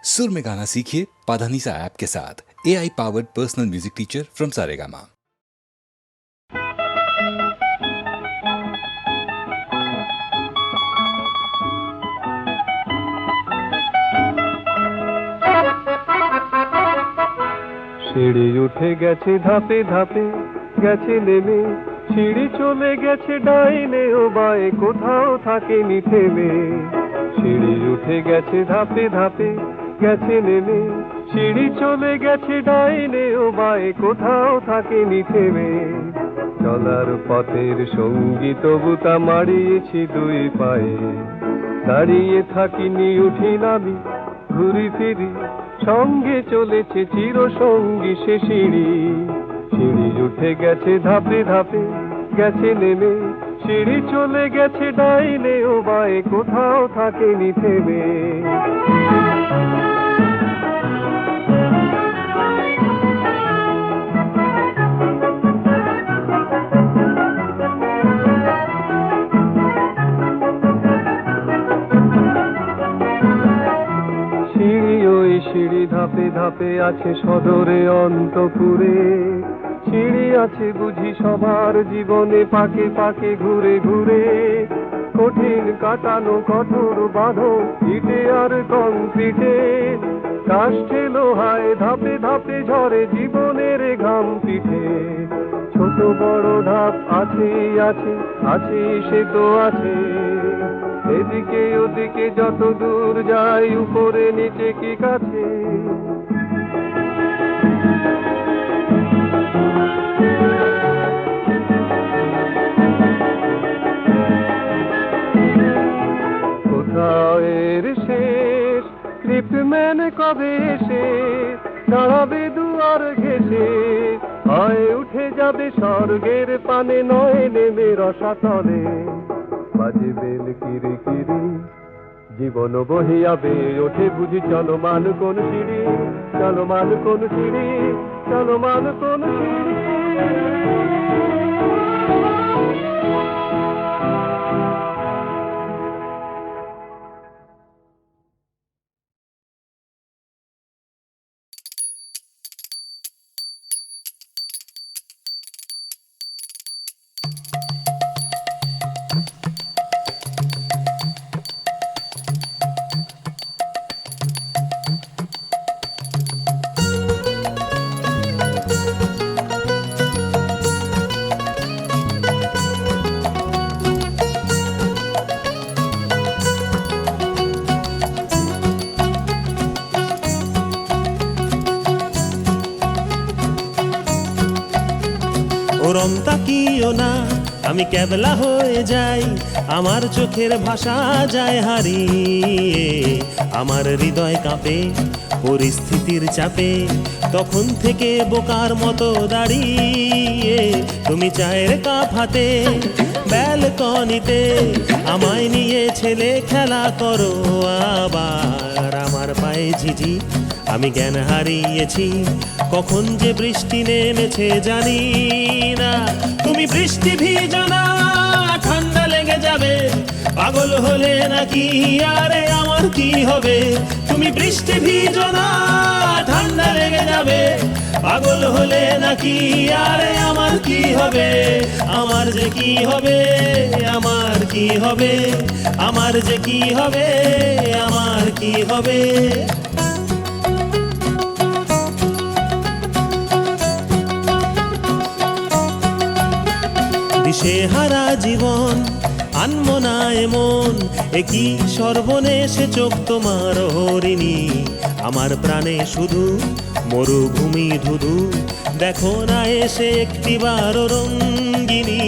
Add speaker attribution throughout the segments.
Speaker 1: सुर में गाना सीखिए पाधानीसा ऐप के साथ। AI powered personal music teacher from Saregama.
Speaker 2: সিঁড়ি উঠে গেছে ধাপে ধাপে, গেছে নেমে, সিঁড়ি চলে গেছে ডাইনে ও বাঁয়ে, কোথাও থাকেনি থেমে। সিঁড়ি উঠে গেছে ধাপে ধাপে, গেছে নেমে, সিঁড়ি চলে গেছে ডাইনে ও বাঁয়ে, কোথাও থাকেনি থেমে। চলার পথের সঙ্গী তবু তা মারিয়েছি দুই পায়ে, দাঁড়িয়ে থাকিনি উঠি নামি, ঘুরি ফিরি, সঙ্গে চলেছে চির সঙ্গী সে সিঁড়ি। সিঁড়ি উঠে গেছে ধাপে ধাপে, গেছে নেমে, সিঁড়ি চলে গেছে ডাইনে ও বাঁয়ে, কোথাও থাকেনি থেমে। সিঁড়ি ধাপে ধাপে আছে সদরে অন্তপুরে, সিঁড়ি আছে বুঝি সবার জীবনে পাকে পাকে ঘুরে ঘুরে। কঠিন কাটানো কঠোর বাঁধন ইটে আর কংক্রিটে, কাষ্ঠে লোহায় ধাপে ধাপে ঝরে জীবনের ঘাম পিঠে। ছোট বড় ধাপ আছে আছে আছে সে তো আছে, এদিকে ওদিকে যত দূর যায়, উপরে নিচে কি কাছে। কোথাও এর শেষ, লিফটম্যান কবে এসে দাঁড়াবে দুয়ার ঘেঁষে, হয় উঠে যাবে স্বর্গের পানে, নয় নেমে রসাতলে। বাজে বেল কিরি কিরি, জীবন বহিয়াবে ওঠে বুঝি, চলমান কোন সিঁড়ি, চলমান কোন সিঁড়ি, চলমান কোন সিঁড়ি।
Speaker 3: ওরম তাকিও না, আমি ক্যাবলা হয়ে যাই, আমার চোখের ভাষা যায় হারিয়ে, আমার হৃদয় কাঁপে পরিস্থিতির চাপে, তখন থেকে বোকার মতো দাঁড়িয়ে। তুমি চায়ের কাপ হাতে ব্যালকনিতে, আমায় নিয়ে ছেলে খেলা করো আবার। আমার পায়ে ঝিঝি, আমি জ্ঞান হারিয়েছি, কখন যে বৃষ্টি নেমেছে জানি না। তুমি বৃষ্টি ভিজো না, ঠান্ডা লেগে যাবে, পাগল হলে নাকি আরে আমার কি হবে। তুমি বৃষ্টি ভিজো না, ঠান্ডা লেগে যাবে, পাগল হলে নাকি আরে আমার কি হবে। আমার যে কি হবে, আমার কি হবে, আমার যে কি হবে, আমার কি হবে। দিশেহারা জীবন আনমো না এমন, একই সর্বনেশে চোখ তোমার হরিণী। আমার প্রাণে শুধু মরুভূমি ধুধু, দেখো না এসে একটিবার রঙ্গিনী।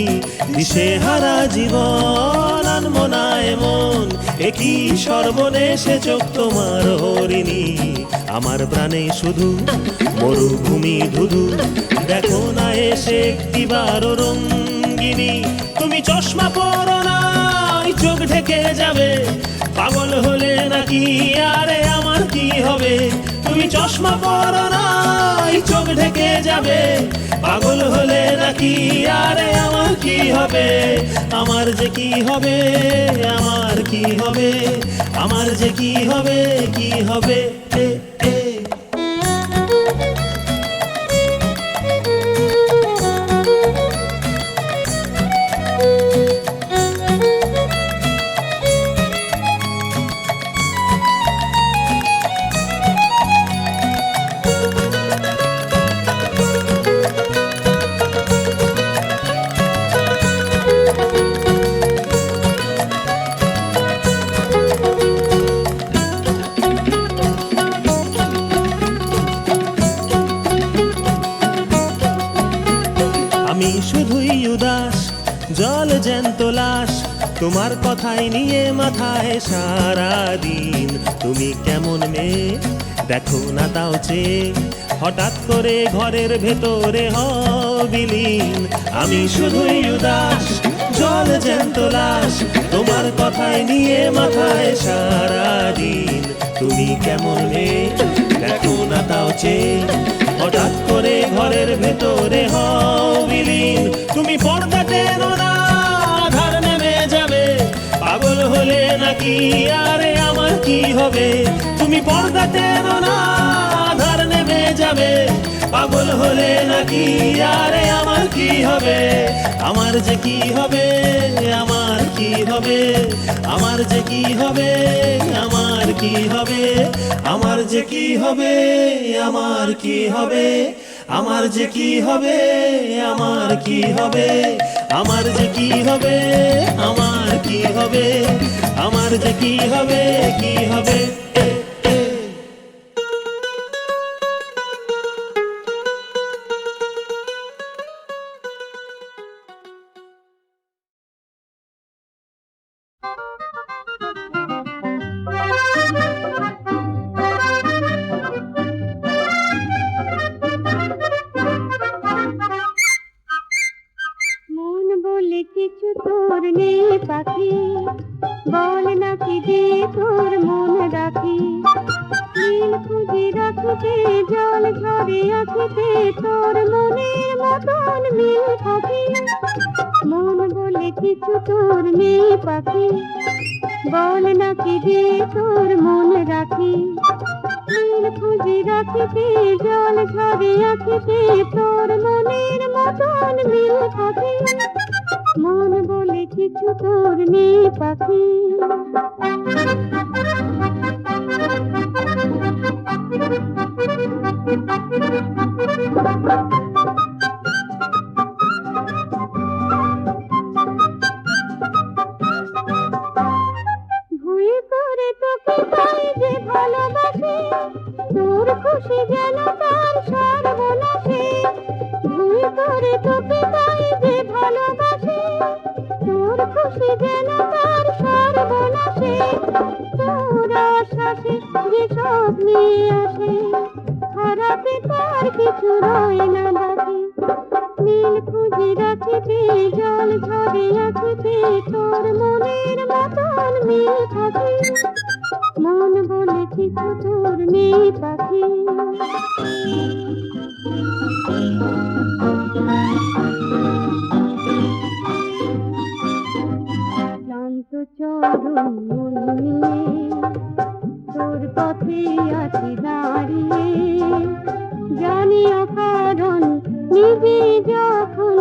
Speaker 3: দিশেহারা জীবন আনমো না এমন, একই সর্বনেশে চোখ তোমার হরিণী। আমার প্রাণে শুধু মরুভূমি ধুধু, দেখো না এসে একটিবার রঙ্গিনী। তুমি চশমা পরো না, চোখ ঢেকে যাবে, পাগল হলে নাকি আরে আমার কি হবে। তুমি চশমা পরো না, চোখ ঢেকে যাবে, পাগল হলে নাকি আরে আমার কি কি হবে, আমার যে কি হবে, আমার কি হবে, আমার যে কি হবে, কি হবে, এ এ আমি শুধুই উদাস, জল জ্যান্ত লাশ, তোমার কথাই নিয়ে মাথায় সারাদিন। তুমি কেমন মেয়ে দেখো না তাও চেয়ে, হঠাৎ করে ঘরের ভেতরে বিলীন। আমি শুধুই উদাস, জল জ্যান্ত লাশ, তোমার কথাই নিয়ে মাথায় সারাদিন। তুমি কেমন মেয়ে দেখো না তাও চেয়ে, হঠাৎ করে ঘরের ভেতরে বিলীন। তুমি পর্দা টেনো না, আধার নেমে যাবে, পাগল হলে নাকি আরে আমার কি হবে। তুমি পর্দা টেনো না, আধার নেমে যাবে, পাগল হলে নাকি আরে আমার কি হবে, আমার যে কি হবে, আমার কি হবে, আমার যে কি হবে, আমার কি হবে, আমার যে কি হবে, আমার কি হবে, আমার যে কি হবে, আমার কি হবে, আমার যে কি হবে, আমার কি হবে, আমার যে কি হবে, কি হবে, এ এ
Speaker 4: মন বলে কিছু তোর নেই পাখি, বল নাকি যে তোর মন রাখি। নীল খুঁজি রাখিতে জল ঝরে আখিতে, তোর মনের মতন মিল থাকি। মন বলে কিছু তোর নেই পাখি, বল নাকি যে তোর মন রাখি। নীল খুঁজি রাখিতে জল ঝরে আখিতে, তোর মনের মতন মিল থাকি। মন বলে কিছু তোর নেই পাখি। ভুল করে তোকে পাই যে ভালোবাসি, তোর খুশি যেন তার সর্বনাশে। ভুল করে তোকে পাই যে ভালোবাসি, তোর খুশি যেন তার সর্বনাশে। তোর আশ্বাসে যে সব নিয়ে আসে, খারাপে তার কিছু রয় না বাকি। নীল খুঁজি রাখিতে জল ঝরে আখিতে, তোর মনের মতন মিল থাকি। মন বলে কিছু তোর নেই পাখি। ক্লান্ত চরণ মন নিয়ে তোর পথে আছি দাঁড়িয়ে, জানি অকারণ নিজে যখন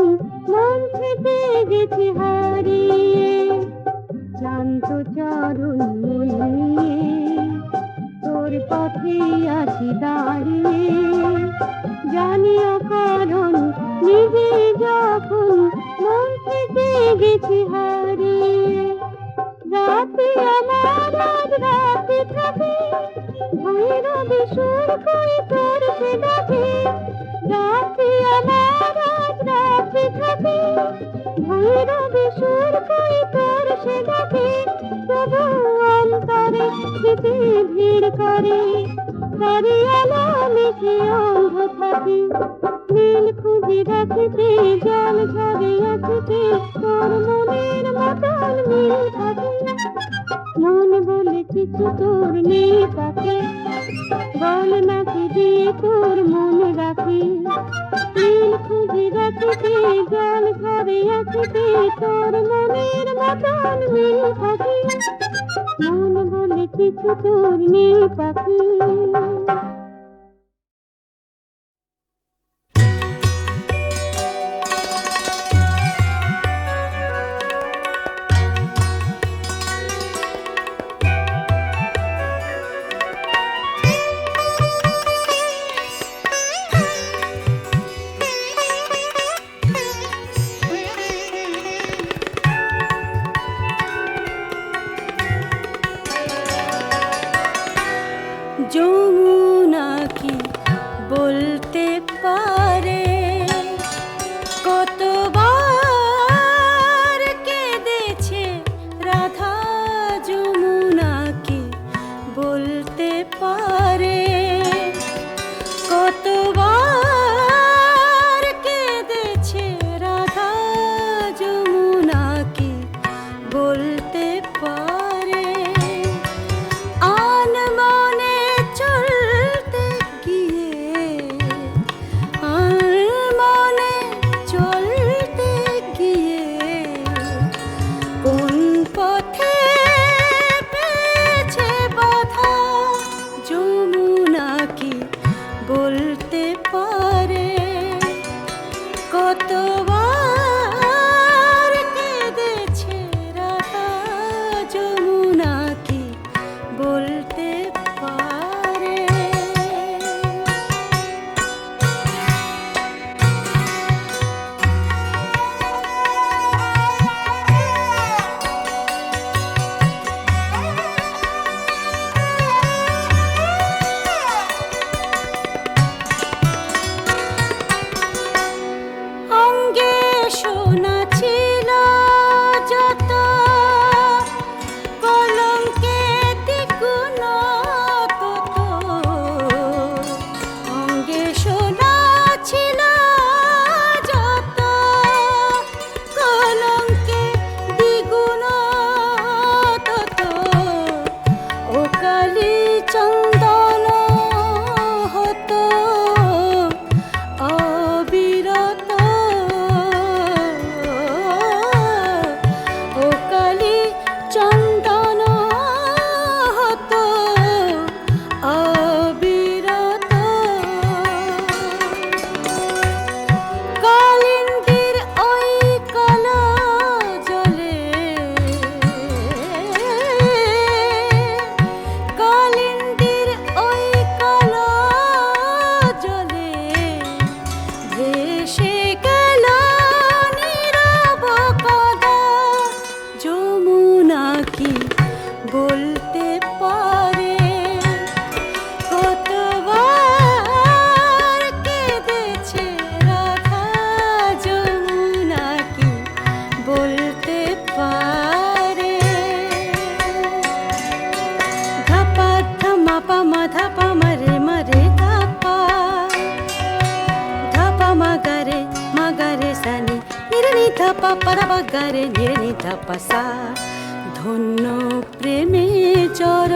Speaker 4: মন থেকে গেছি হারিয়ে। ক্লান্ত চরণ মন নিয়ে তোর পথে আছি দাঁড়িয়ে, জানি অকারণ নিজে যখন মন থেকে গেছি হারিয়ে। রাতে আমার আজ রাতে থাকে, ভৈরবী সুর করে তোর সে ডাকে। রাতে আমার আজ রাতে থাকে, ভৈরবী সুর করে তোর সে ডাকে। তবু অন্তরে স্মৃতি ভিড় করে, তারি আলো মিশে অন্ধ থাকি। নীল খুঁজি রাখিতে জল ঝরে আখিতে, তোর মনের মতন মিল থাকি। মন বলে কিছু তোর নেই পাখি, বল নাকি দিয়ে তোর মন রাখি। নীল খুঁজি রাখি আখিতে জল ঝরে আখিতে তোর মনের মতন নীল পাখি মন বলে কিছু তোর নেই পাখি যমুনা কি বলতে পারে কতবার কেঁদেছে রাধা যমুনা কি বলতে পারে কতবার কেঁদেছে রাধা যমুনা কি বলতে পারে আন মনে চলতে গিয়ে আন মনে চলতে গিয়ে কোন পথে পেয়েছে বাধা যমুনা কি বলতে পারে কতবার কেঁদেছে রাধা যমুনা কি বলতে পারে অঙ্গে সোনা ছিল যত কলঙ্কে দ্বিগুণ তত অঙ্গে সোনা ছিল যত কলঙ্কে দ্বিগুণ তত ও কালী চন্দন হতো অবিরত ও কালী চন্দন হতো অবিরত কালিন্দীর ওই কালো জলে কালিন্দীর ওই কালো জলে ভেসে গেল নীরব কদা যমুনা কি বলতে পারে কতবার কেঁদেছে রাধা যমুনা কি বলতে পারে ধাপা ধামা পামা ধাপা মারে মারে ধাপা ধাপা মাগারে সানি নিরনি ধাপা পারাবা গারে নিরনি ধাপা সা ধন্য প্রেমে জর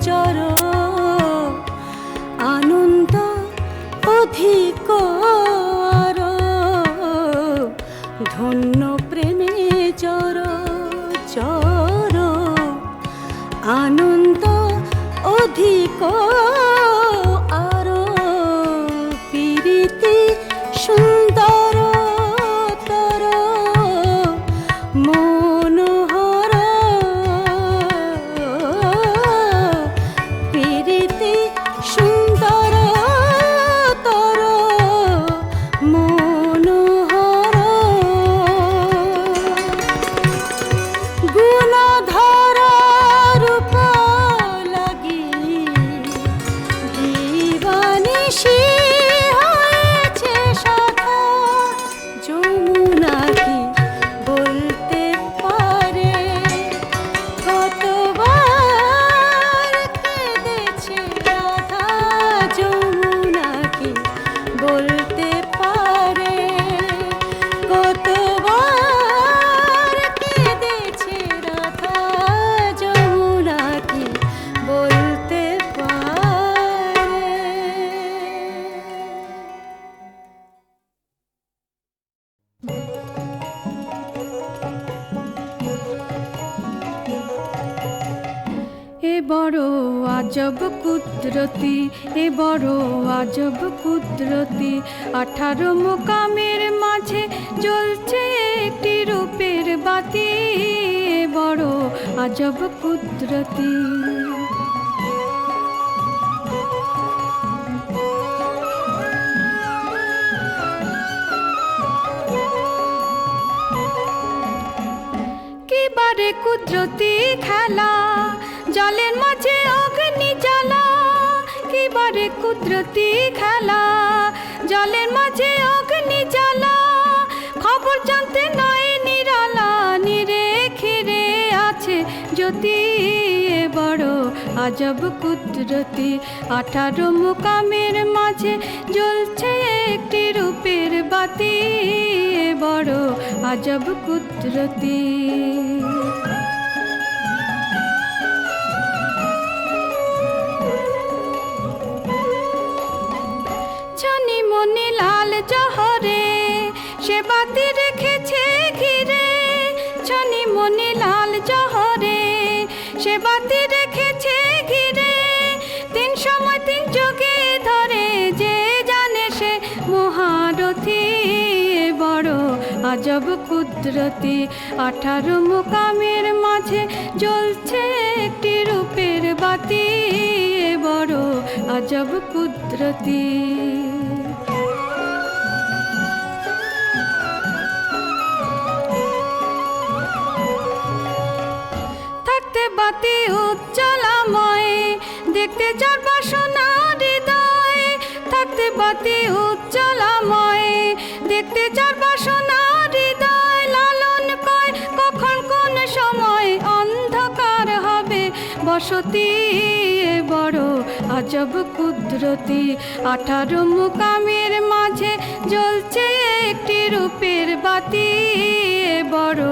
Speaker 4: জর আনন্দ অধিক আরো ধন্য প্রেমে জর জর আনন্দ অধিক আরো প্রীতি সুন্দর তর মনোহর আজব কুদরতি, এ বড় আজব কুদরতি। 18 মোকামের মাঝে জ্বলছে একটি রূপের বাতি, এ বড় আজব কুদরতি। কিবারে কুদরতি খেলা, জলের মাঝে অগ্নি জ্বালা। কিবারে কুদরতি খেলা, জলের মাঝে অগ্নি জ্বালা। খবর জানতে নয় নিরালা, নিরেখিরে আছে জ্যোতি, এ বড় আজব কুদরতি। 18 মোকামের মাঝে জ্বলছে একটি রূপের বাতি, এ বড় আজব কুদরতি। ছনি মনি লাল জহরে সে বাতি রেখেছে ঘিরে। ছনি মনি লাল জহরে সে বাতি রেখেছে ঘিরে। 3 সময় 3 যোগে ধরে যে জানে সে মহারথী, এ বড় আজব কুদরতি। 18 মোকামের মাঝে জ্বলছে একটি রূপের বাতি, এ বড় আজব কুদরতি। থাকতে বাতি উজ্জ্বলাময়, দেখতে যার বাসনা হৃদয়। থাকতে বাতি উজ্জ্বলাময়, দেখতে যার বাসনা হৃদয়। লালন কয় কখন কোন সময় অন্ধকার হবে বসতি, এ বড় আজব কুদরতি। 18 মোকামের মাঝে জ্বলছে একটি রূপের বাতি, এ বড়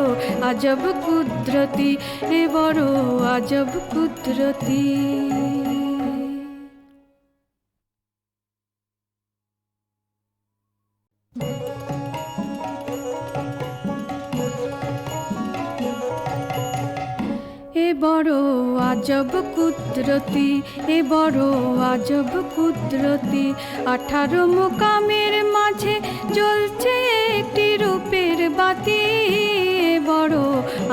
Speaker 4: আজব কুদরতি, এ বড় আজব কুদরতি। এ বড় আজব কুদরতি, এ বড় আজব কুদরতি। 18 মোকামের মাঝে জ্বলছে একটি রূপের বাতি, এ বড়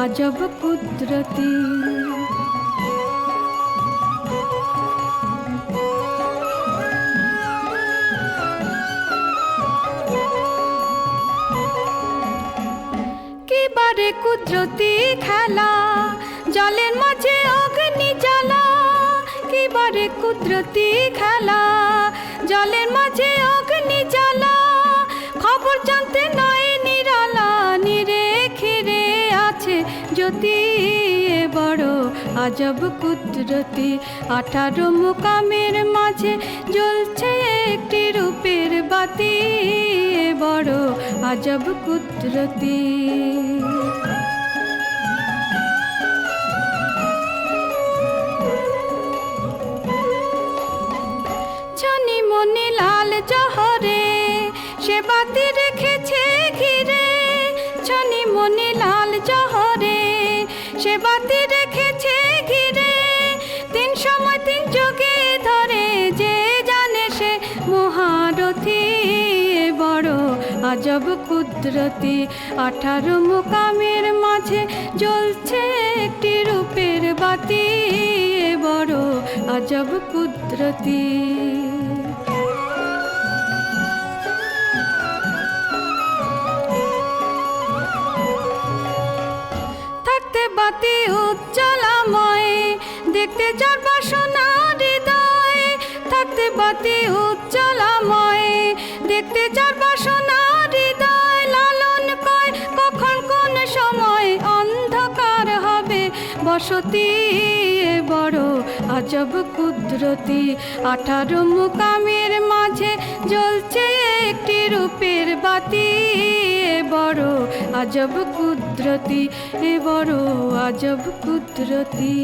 Speaker 4: আজব কুদরতি। কিবারে কুদরতি খেলা, জলের মাঝে অগ্নি জ্বালা। কিবারে কুদরতি খেলা, জলের মাঝে অগ্নি জ্বালা। খবর জানতে নয় নিরালা, নিরেখিরে আছে জ্যোতি, এ বড় আজব কুদরতি। 18 মোকামের মাঝে জ্বলছে একটি রূপের বাতি, এ বড় আজব কুদরতি। ছনি মনি লাল জহরে সে বাতি রেখেছে ঘিরে। ছনি মনি লাল জহরে সে বাতি রেখেছে ঘিরে। 3 সময় 3 যোগে ধরে যে জানে সে মহারথী, এ বড় আজব কুদরতি। 18 মোকামের মাঝে জ্বলছে একটি রূপের বাতি, এ বড় আজব কুদরতি। থাকতে বাতি উজ্জ্বলাময়, দেখতে যার বাসনা হৃদয়। থাকতে বাতি উজ্জ্বলাময়, দেখতে যার বাসনা হৃদয়। লালন কয় কখন কোন সময় অন্ধকার হবে বসতি, এ বড় আজব কুদরতি। 18 মোকামের মাঝে জ্বলছে একটি রূপের বাতি, এ বড় আজব কুদরতি, এ বড় আজব কুদরতি।